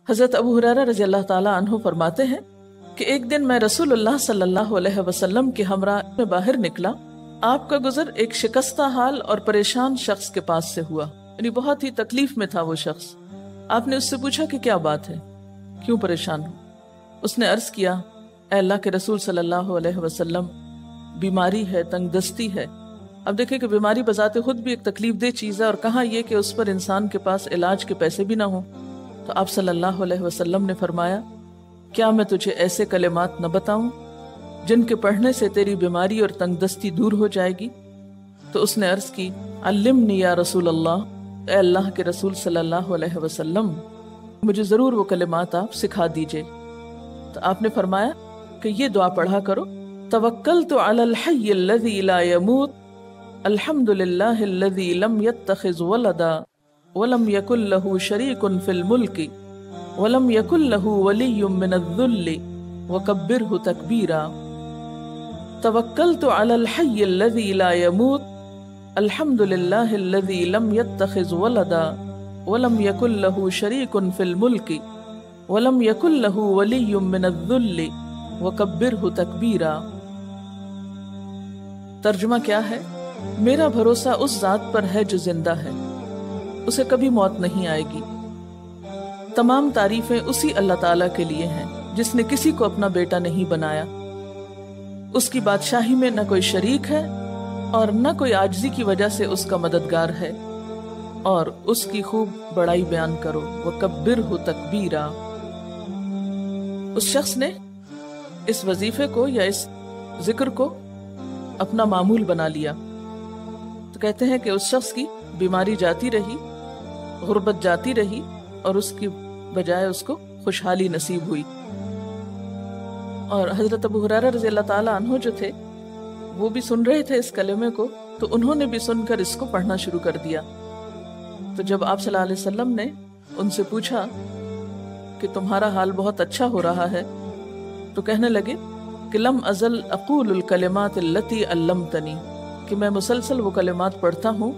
حضرت ابو ہریرہ رضی اللہ تعالیٰ عنہ فرماتے ہیں کہ ایک دن میں رسول اللہ صلی اللہ علیہ وسلم کے ہمراہ میں باہر نکلا. آپ کا گزر ایک شکستہ حال اور پریشان شخص کے پاس سے ہوا، یعنی بہت ہی تکلیف میں تھا وہ شخص. آپ نے اس سے پوچھا کہ کیا بات ہے، کیوں پریشان ہو؟ اس نے عرض کیا، اے اللہ کے رسول صلی اللہ علیہ وسلم، بیماری ہے، تنگ دستی ہے. اب دیکھیں کہ بیماری بذات خود بھی ایک تکلیف دہ چیز ہے، اور کہاں یہ کہ اس پر انسان کے پاس علاج کے پیسے بھی نہ ہوں. تو آپ صلی اللہ علیہ وسلم نے فرمایا، کیا میں تجھے ایسے کلمات نہ بتاؤں جن کے پڑھنے سے تیری بیماری اور تنگ دستی دور ہو جائے گی؟ تو اس نے عرض کی، علمنی یا رسول اللہ، اے اللہ کے رسول صلی اللہ علیہ وسلم، مجھے ضرور وہ کلمات آپ سکھا دیجئے. تو آپ نے فرمایا کہ یہ دعا پڑھا کرو، توکلت علی الحی الذی لا يموت، الحمد للہ الذی لم يتخذ ولدا ولم یکن له شریک فی الملک ولم یکن له ولی من الذل وکبرہ تکبیرا. توکلت علی الحی الذی لا يموت، الحمد للہ الذی لم يتخذ ولدا ولم یکن له شریک فی الملک ولم یکن له ولی من الذل وکبرہ تکبیرا. ترجمہ کیا ہے؟ میرا بھروسہ اس ذات پر ہے جو زندہ ہے، اسے کبھی موت نہیں آئے گی. تمام تعریفیں اسی اللہ تعالیٰ کے لیے ہیں جس نے کسی کو اپنا بیٹا نہیں بنایا. اس کی بادشاہی میں نہ کوئی شریک ہے اور نہ کوئی عاجزی کی وجہ سے اس کا مددگار ہے، اور اس کی خوب بڑائی بیان کرو. وَكَبِّرْهُ تَكْبِيرًا. اس شخص نے اس وظیفے کو یا اس ذکر کو اپنا معمول بنا لیا. تو کہتے ہیں کہ اس شخص کی بیماری جاتی رہی، غربت جاتی رہی، اور اس کی بجائے اس کو خوشحالی نصیب ہوئی. اور حضرت ابو ہریرہ رضی اللہ تعالیٰ عنہ جو تھے وہ بھی سن رہے تھے اس کلمے کو، تو انہوں نے بھی سن کر اس کو پڑھنا شروع کر دیا. تو جب آپ صلی اللہ علیہ وسلم نے ان سے پوچھا کہ تمہارا حال بہت اچھا ہو رہا ہے، تو کہنے لگے کہ لم ازل اقول الکلمات التی علمتنی، کہ میں مسلسل وہ کلمات پڑھتا ہوں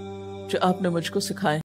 جو آپ نے مجھ کو سکھائے.